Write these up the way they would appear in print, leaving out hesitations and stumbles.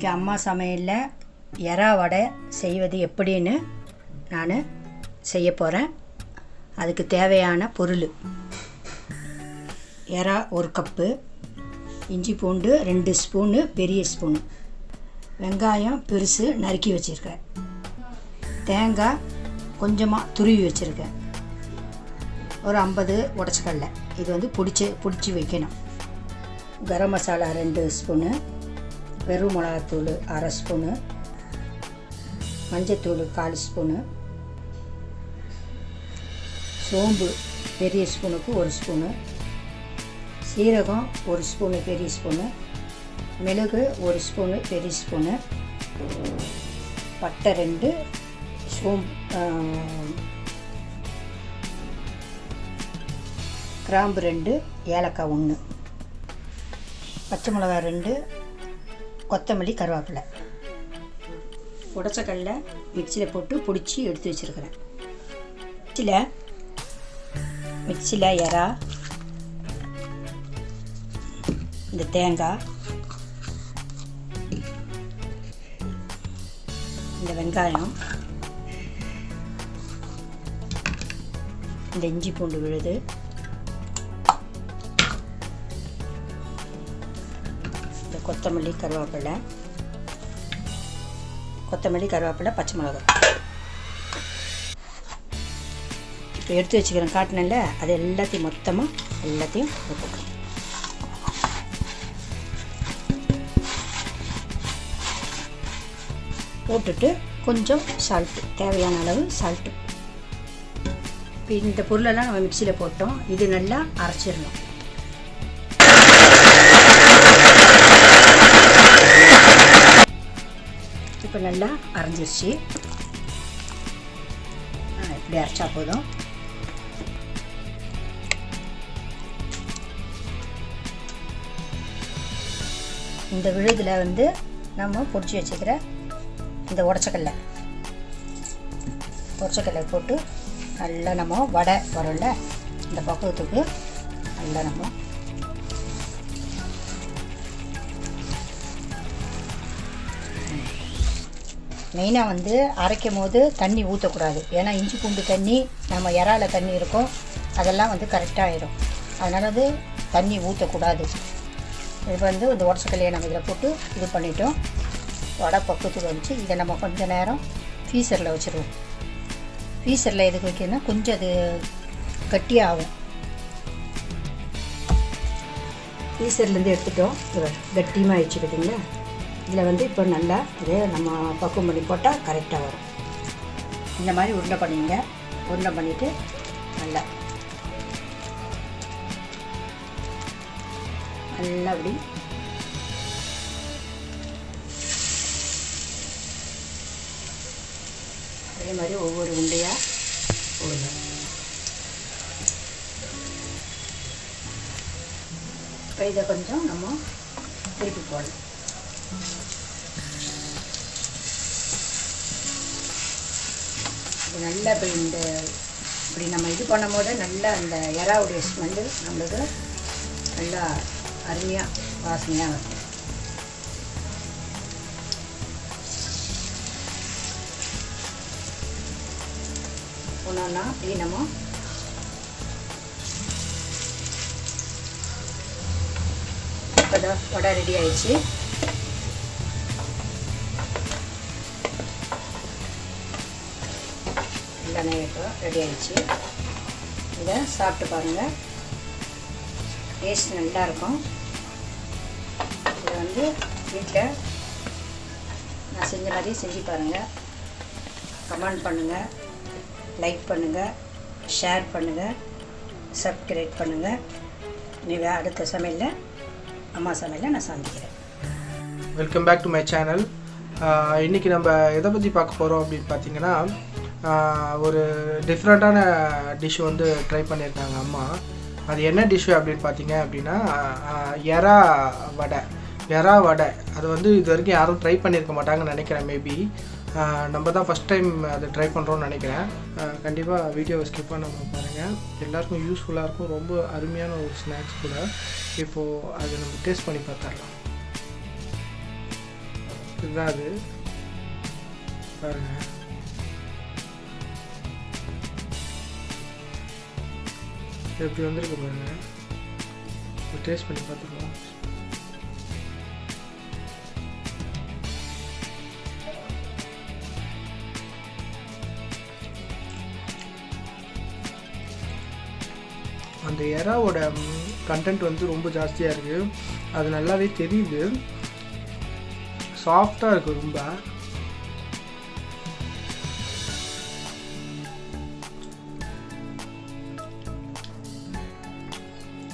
இன்றைக்கி அம்மா சமையலில் எறா வடை செய்வது எப்படின்னு நான் செய்ய போகிறேன். அதுக்கு தேவையான பொருள்: எறா 1 கப்பு, இஞ்சி பூண்டு 2 ஸ்பூனு பெரிய ஸ்பூனு, வெங்காயம் பெருசு நறுக்கி வச்சுருக்கேன், தேங்காய் கொஞ்சமாக துருவி வச்சுருக்கேன், ஒரு 50 உடச்சக்கடலை. இது வந்து பிடிச்சி வைக்கணும். கரம் மசாலா 2 ஸ்பூனு, வெறும் மிளகாத்தூள் 1/2 ஸ்பூனு, மஞ்சத்தூள் 1/4 ஸ்பூனு, சோம்பு பெரிய ஸ்பூனுக்கு 1 ஸ்பூனு, சீரகம் 1 ஸ்பூனு பெரிய ஸ்பூனு, மிளகு 1 ஸ்பூனு பெரிய ஸ்பூனு, பட்டை 2, கிராம்பு 2, ஏலக்காய் 1, பச்சை மிளகாய் 2, கொத்தமல்லி, கருவேப்பிலை. உடச்சக்கடலை மிக்சியில் போட்டு பிடிச்சி எடுத்து வச்சுருக்கிறேன். மிக்சியில் எறா, இந்த தேங்காய், இந்த வெங்காயம், இந்த இஞ்சி பூண்டு விழுது, இந்த கொத்தமல்லி, கருவேப்பிலை, பச்சை மிளகாய் இப்போ எடுத்து வச்சுக்கிறேன். காட்டினேன்ல, அது எல்லாத்தையும் எல்லாத்தையும் போட்டுக்கிறேன். போட்டுட்டு கொஞ்சம் சால்ட்டு, தேவையான அளவு சால்ட்டு. இப்போ இந்த பொருளெல்லாம் நம்ம மிக்சியில் போட்டோம். இது நல்லா அரைச்சிடணும். இப்போ நல்லா அரைஞ்சிருச்சு. இப்படி அரைச்சா போதும். இந்த விழுதில் வந்து நம்ம பொடிச்சு வச்சுக்கிற இந்த உடச்சக்கடலை போட்டு நல்லா நம்ம வடை வரும்ல, இந்த பக்குவத்துக்கு நல்லா நம்ம மெயினாக வந்து அரைக்கும் போது தண்ணி ஊற்றக்கூடாது. ஏன்னா இஞ்சி பூண்டு தண்ணி, நம்ம இறால தண்ணி இருக்கும், அதெல்லாம் வந்து கரெக்டாக ஆகிடும். அதனால் அது தண்ணி ஊற்றக்கூடாது. இது வந்து இந்த உடச்சக்கல்லையை நம்ம இதில் போட்டு இது பண்ணிட்டோம். வடை பக்குவத்துக்கு வந்துச்சு. இதை நம்ம கொஞ்சம் நேரம் ஃப்ரீசரில் வச்சுருவோம். ஃப்ரீசரில் எதுக்கு வைக்கணும்னா கொஞ்சம் அது கட்டியாகும். ஃப்ரீசர்லேருந்து எடுத்துட்டோம். கட்டியமாக ஆயிடுச்சு பார்த்தீங்களா. இதில் வந்து இப்போ நல்லா இதே நம்ம பக்குவம் பண்ணி போட்டால் கரெக்டாக வரும். இந்த மாதிரி உருண்டை பண்ணிங்க. உருண்டை பண்ணிவிட்டு நல்லா அப்படி அதே மாதிரி ஒவ்வொரு உருண்டையாக போடுங்க. இப்போ இதை கொஞ்சம் நம்ம திருப்பி போடணும். இது நல்லா இப்படி நம்ம இது பண்ணும் போது நல்லா அந்த எறாவுடைய ஸ்மெல்லு நம்மளுக்கு நல்லா அருமையாக வாசனையாக வரும். ஒன்றா அப்படி நம்ம இப்போ வடை ரெடி ஆயிடுச்சு. ரெடி ஆயிடுச்சு. இதை சாப்பிட்டு பாருங்கள். டேஸ்ட் நல்லா இருக்கும். இதை வந்து வீட்டில் நான் செஞ்ச மாதிரியே செஞ்சு பாருங்கள். கமெண்ட் பண்ணுங்கள், லைக் பண்ணுங்கள், ஷேர் பண்ணுங்கள், சப்ஸ்கிரைப் பண்ணுங்கள். நீங்கள் அடுத்த சமையலில் அம்மா சமையலில் நான் சந்திக்கிறேன். Welcome back to my channel. இன்றைக்கி நம்ம எதை பற்றி பார்க்க போகிறோம் அப்படின்னு பார்த்தீங்கன்னா, ஒரு டிஃப்ரெண்ட்டான டிஷ் வந்து ட்ரை பண்ணியிருக்காங்க அம்மா. அது என்ன டிஷ்ஷு அப்படின்னு பார்த்தீங்க அப்படின்னா, எறா வடை. அது வந்து இது வரைக்கும் யாரும் ட்ரை பண்ணியிருக்க மாட்டாங்கன்னு நினைக்கிறேன். மேபி நம்ம தான் ஃபஸ்ட் டைம் அதை ட்ரை பண்ணுறோன்னு நினைக்கிறேன். கண்டிப்பாக வீடியோவை ஸ்கிப் பண்ணாமல் பாருங்கள். எல்லாருக்கும் யூஸ்ஃபுல்லாக இருக்கும். ரொம்ப அருமையான ஒரு ஸ்நாக்ஸ் கூட. இப்போது அதை நம்ம டேஸ்ட் பண்ணி பார்த்துடலாம். இதுதான் அது பாருங்க. எப்படி வந்திருக்கு பாருங்க. டேஸ்ட் பண்ணி பார்த்துக்கலாம். அந்த எறாவோட கண்டென்ட் வந்து ரொம்ப ஜாஸ்தியாக இருக்குது. அது நல்லாவே தெரியுது. சாஃப்டாக இருக்குது ரொம்ப.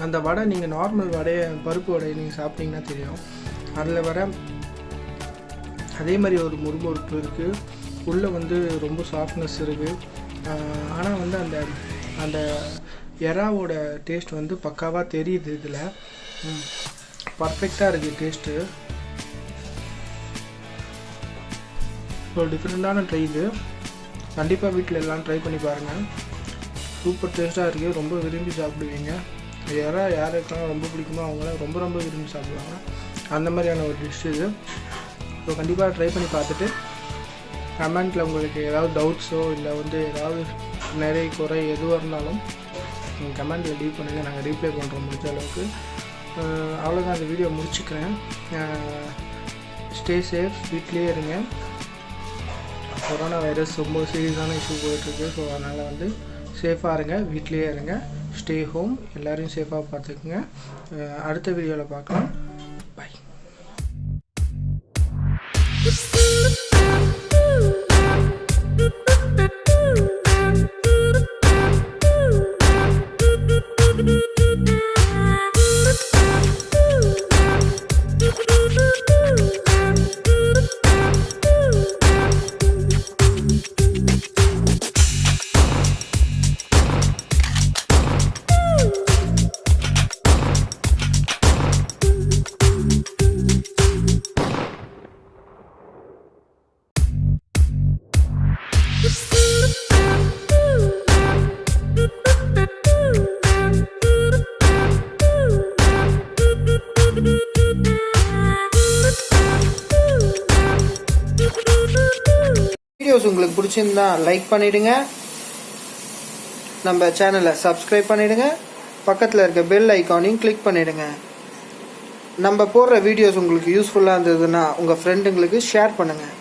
அந்த வடை நீங்கள் நார்மல் வடையை பருப்பு வடையை நீங்கள் சாப்பிட்டீங்கன்னா தெரியும். அதில் வர அதே மாதிரி ஒரு முறுமுறுப்பு இருக்குது. உள்ளே வந்து ரொம்ப சாஃப்ட்னஸ் இருக்குது. ஆனால் வந்து அந்த அந்த எறாவோட டேஸ்ட் வந்து பக்காவாக தெரியுது. இதில் பர்ஃபெக்டாக இருக்குது டேஸ்ட்டு. ஒரு டிஃப்ரெண்ட்டான ட்ரை இது. கண்டிப்பாக வீட்டில் எல்லாம் ட்ரை பண்ணி பாருங்கள். சூப்பர் டேஸ்ட்டாக இருக்குது. ரொம்ப விரும்பி சாப்பிடுவீங்க. எறா யாருக்கெல்லாம் ரொம்ப பிடிக்குமோ அவங்களாம் ரொம்ப ரொம்ப விரும்பி சாப்பிடுவாங்க. அந்த மாதிரியான ஒரு டிஷ் இது. ஸோ கண்டிப்பாக ட்ரை பண்ணி பார்த்துட்டு கமெண்ட்டில் உங்களுக்கு ஏதாவது டவுட்ஸோ இல்லை வந்து ஏதாவது நிறைய குறை எதுவாக இருந்தாலும் நீங்கள் கமெண்ட்டில் லீவ் பண்ணுங்கள். நாங்கள் ரீப்ளை பண்ணுறோம் முடிஞ்ச அளவுக்கு. அவ்வளோதான், அந்த வீடியோ முடிச்சுக்கிறேன். ஸ்டே சேஃப், வீட்லேயே இருங்க. கொரோனா வைரஸ் ரொம்ப சீரியஸான இஷ்யூ போயிட்டுருக்கு. ஸோ அதனால் வந்து சேஃபாக இருங்க, வீட்லேயே இருங்க. Stay home. எல்லோரையும் சேஃபாக பார்த்துக்குங்க. அடுத்த வீடியோவில் பார்க்கலாம். பை. வீடியோஸ் உங்களுக்கு பிடிச்சிருந்தா லைக் பண்ணிடுங்க. நம்ம சேனலை சப்ஸ்கிரைப் பண்ணிடுங்க. பக்கத்தில் இருக்க பெல் ஐக்கானையும் கிளிக் பண்ணிடுங்க. நம்ம போடுற வீடியோஸ் உங்களுக்கு யூஸ்ஃபுல்லாக இருந்ததுன்னா உங்கள் ஃப்ரெண்டுங்களுக்கு ஷேர் பண்ணுங்கள்.